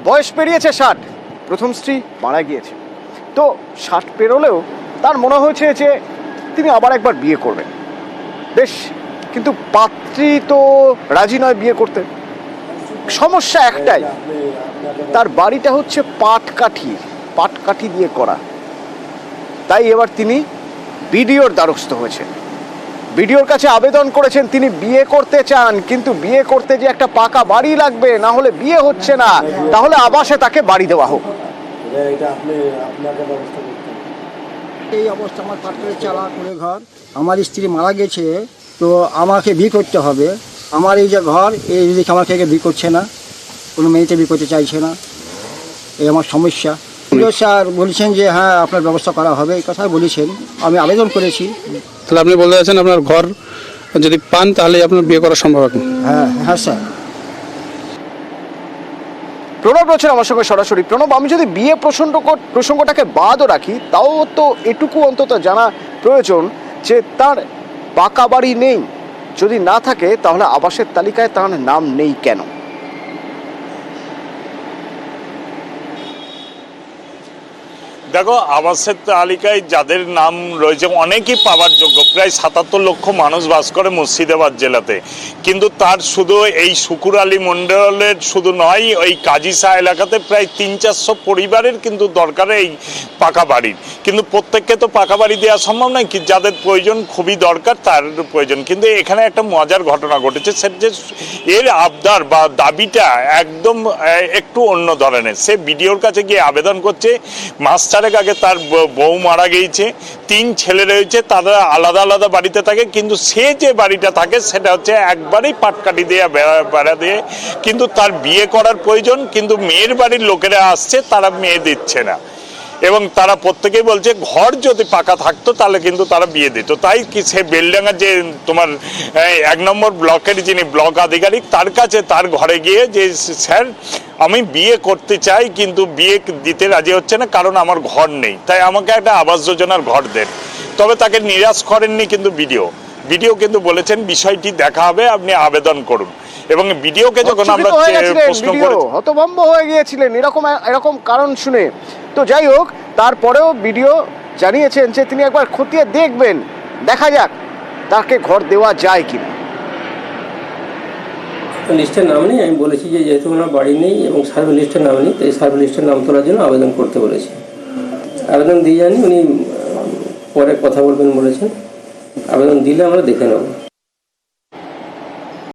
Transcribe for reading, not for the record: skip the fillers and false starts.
বয়স পেরিয়েছে 60, প্রথম স্ত্রী মারা গিয়েছে। তো 60 পেরোলেও তার মনে হয়েছে যে তিনি আবার একবার বিয়ে করবেন। বেশ, কিন্তু পাত্রী তো রাজি নয় বিয়ে করতে। সমস্যা একটাই, তার বাড়িটা হচ্ছে পাটকাঠি দিয়ে করা। তাই এবার তিনি বিডিওর দ্বারস্থ হয়েছেন, বিডিওর কাছে আবেদন করেছেন। তিনি বিয়ে করতে চান, কিন্তু বিয়ে করতে যে একটা পাকা বাড়ি লাগবে, না হলে বিয়ে হচ্ছে না। তাহলে আবাসে তাকে বাড়ি দেওয়া হোক। এই অবস্থা, আমার পাটকের চালা করে ঘর, আমার স্ত্রী মারা গেছে, তো আমাকে বিয়ে করতে হবে। আমার এই যে ঘর, এই দিকে আমাকে বিয়ে করছে না, কোনো মেয়েতে বিয়ে করতে চাইছে না, এই আমার সমস্যা। স্যার বলেছেন যে হ্যাঁ আপনার ব্যবস্থা করা হবে, এই কথা বলেছেন। আমি আবেদন করেছি। তাহলে আপনি বলতে চাচ্ছেন আপনার ঘর যদি পান তাহলে আপনার বিয়ে করা সম্ভব হবে? হ্যাঁ স্যার। প্রণব রয়েছেন আমার সঙ্গে সরাসরি। প্রণব, আমি যদি বিয়ে প্রসঙ্গটাকে বাদও রাখি, তাও তো এটুকু অন্তত জানা প্রয়োজন যে তার পাকা বাড়ি নেই। যদি না থাকে তাহলে আবাসের তালিকায় তার নাম নেই কেন? দেখো, আবাসের তালিকায় যাদের নাম রয়েছে অনেকেই পাওয়ার যোগ্য। প্রায় 77 লক্ষ মানুষ বাস করে মুর্শিদাবাদ জেলাতে। কিন্তু তার শুধু এই শুকুর আলী মণ্ডলের শুধু নয়, ওই কাজিসা এলাকাতে প্রায় 300-400 পরিবারের কিন্তু দরকার এই পাকা বাড়ির। কিন্তু প্রত্যেককে তো পাকা বাড়ি দেওয়া সম্ভব নয়, কি যাদের প্রয়োজন খুবই দরকার তার প্রয়োজন। কিন্তু এখানে একটা মজার ঘটনা ঘটেছে, সেটা যে এর আবদার বা দাবিটা একদম একটু অন্য ধরনের। সে বিডিওর কাছে গিয়ে আবেদন করছে। মাস্টার আগে তার বউ মারা গিয়েছে, 3 ছেলে রয়েছে, তারা আলাদা আলাদা বাড়িতে থাকে। কিন্তু সে যে বাড়িটা থাকে সেটা হচ্ছে একবারেই পাটকাঠি দিয়ে বেড়া দিয়ে। কিন্তু তার বিয়ে করার প্রয়োজন, কিন্তু মেয়ের বাড়ির লোকেরা আসছে, তারা মেয়ে দিচ্ছে না। এবং তারা প্রত্যেকেই বলছে ঘর যদি পাকা থাকতো তাহলে কিন্তু তারা বিয়ে দিত। তাই কি সে বেলডাঙ্গার যে তোমার 1 নম্বর ব্লকের যিনি ব্লক আধিকারিক, তার কাছে তার ঘরে গিয়ে যে স্যার আমি বিয়ে করতে চাই, কিন্তু বিয়ে দিতে রাজি হচ্ছে না কারণ আমার ঘর নেই, তাই আমাকে একটা আবাস যোজনার ঘর দেন। তবে তাকে নিরাশ করেননি কিন্তু বিডিও কিন্তু বলেছেন বিষয়টি দেখা হবে, আপনি আবেদন করুন। এবং বিডিওকে যখন আমরা প্রশ্ন করি, হতভম্ব হয়ে গিয়েছিলেন এরকম কারণ শুনে। তো যাই হোক, তারপরেও বিডিও জানিয়েছেন যে তিনি একবার খতিয়ে দেখবেন, দেখা যাক তাকে ঘর দেওয়া যায় কিনা। লিস্টের নাম নেই, আমি বলেছি যে যেহেতু ওনার বাড়ি নেই এবং সার্ভে লিস্টের নাম নেই, তাই সার্ভে লিস্টের নাম তোলার জন্য আবেদন করতে বলেছি। আবেদন দিয়ে জানি, উনি পরে কথা বলবেন বলেছেন। আবেদন দিলে আমরা দেখে নেব।